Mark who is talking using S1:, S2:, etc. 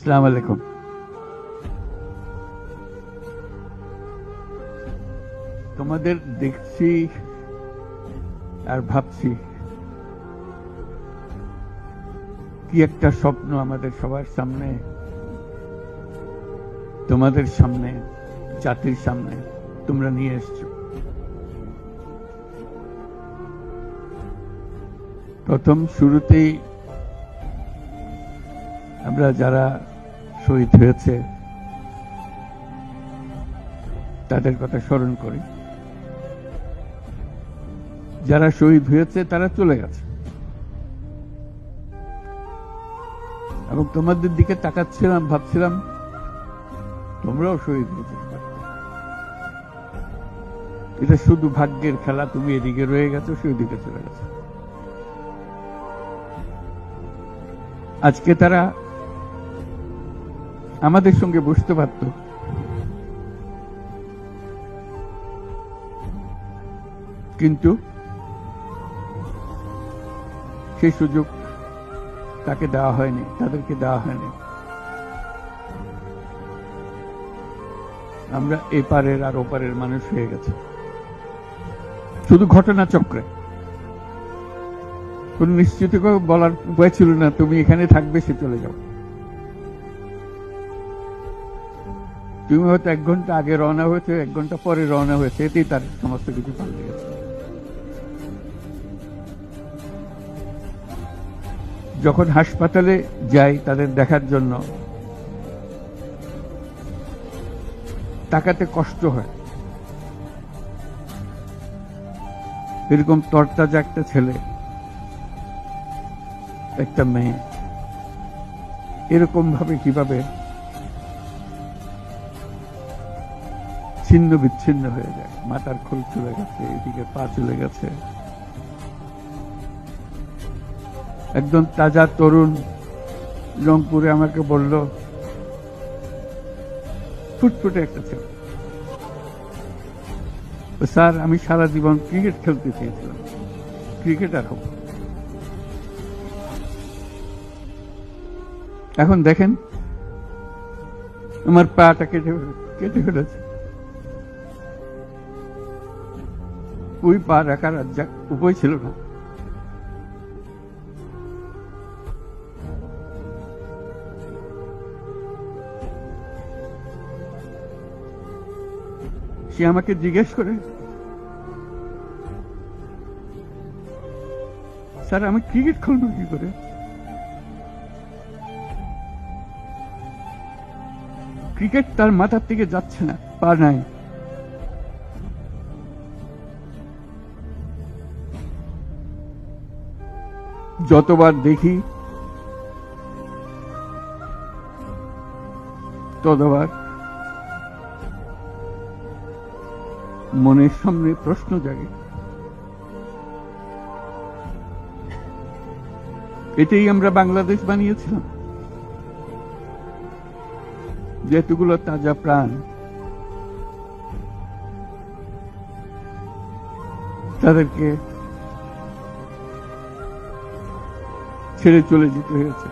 S1: আসসালামু আলাইকুম। তোমাদের দেখছি আর ভাবছি কি একটা স্বপ্ন আমাদের সবার সামনে, তোমাদের সামনে, জাতির সামনে তোমরা নিয়ে এসছো। প্রথম শুরুতেই আমরা যারা শহীদ হয়েছে তাদের কথা স্মরণ করি। যারা শহীদ হয়েছে তারা চলে গেছে, এবং তোমাদের দিকে তাকাচ্ছিলাম, ভাবছিলাম তোমরাও শহীদ হয়ে যেতে পারতে। এটা শুধু ভাগ্যের খেলা, তুমি এদিকে রয়ে গেছো, সেই দিকে চলে গেছো। আজকে তারা আমাদের সঙ্গে বসতে পারত, কিন্তু সেই সুযোগ তাকে দেওয়া হয়নি, তাদেরকে দেওয়া হয়নি। আমরা এপারের আর ওপারের মানুষ হয়ে গেছে। শুধু ঘটনা চক্রে কোন নিশ্চিত বলার উপায় ছিল না তুমি এখানে থাকবে, সে চলে যাও। তুমি হয়তো 1 ঘন্টা আগে রওনা হয়েছে, 1 ঘন্টা পরে রওনা হয়েছে, এতেই তার সমস্ত কিছু পাল্টে গেছে। যখন হাসপাতালে যাই তাদের দেখার জন্য, তাকাতে কষ্ট হয়। এরকম তরতাজা একটা ছেলে, একটা মেয়ে এরকম ভাবে কিভাবে ছিন্ন বিচ্ছিন্ন হয়ে যায়। মাথার খোল চলে গেছে, এদিকে পা চলে গেছে। একজন তাজা তরুণ রংপুরে আমাকে বলল, ফুটফুটে একটা ছেলে, স্যার আমি সারা জীবন ক্রিকেট খেলতে চেয়েছিলাম, ক্রিকেটার হব। এখন দেখেন আমার পাটা কেটে ফেলেছে। ওই পা রাখার উপায় ছিল না। সে আমাকে জিজ্ঞেস করে, স্যার আমি ক্রিকেট খেলবো কি করে? ক্রিকেট তার মাথার থেকে যাচ্ছে না, পা নাই। যতবার দেখি ততবার মনের সামনে প্রশ্ন জাগে। এটাই আমরা বাংলাদেশ বানিয়েছিলাম, যেগুলো তাজা প্রাণ তাদেরকে ছেড়ে চলে যেতে হয়েছে।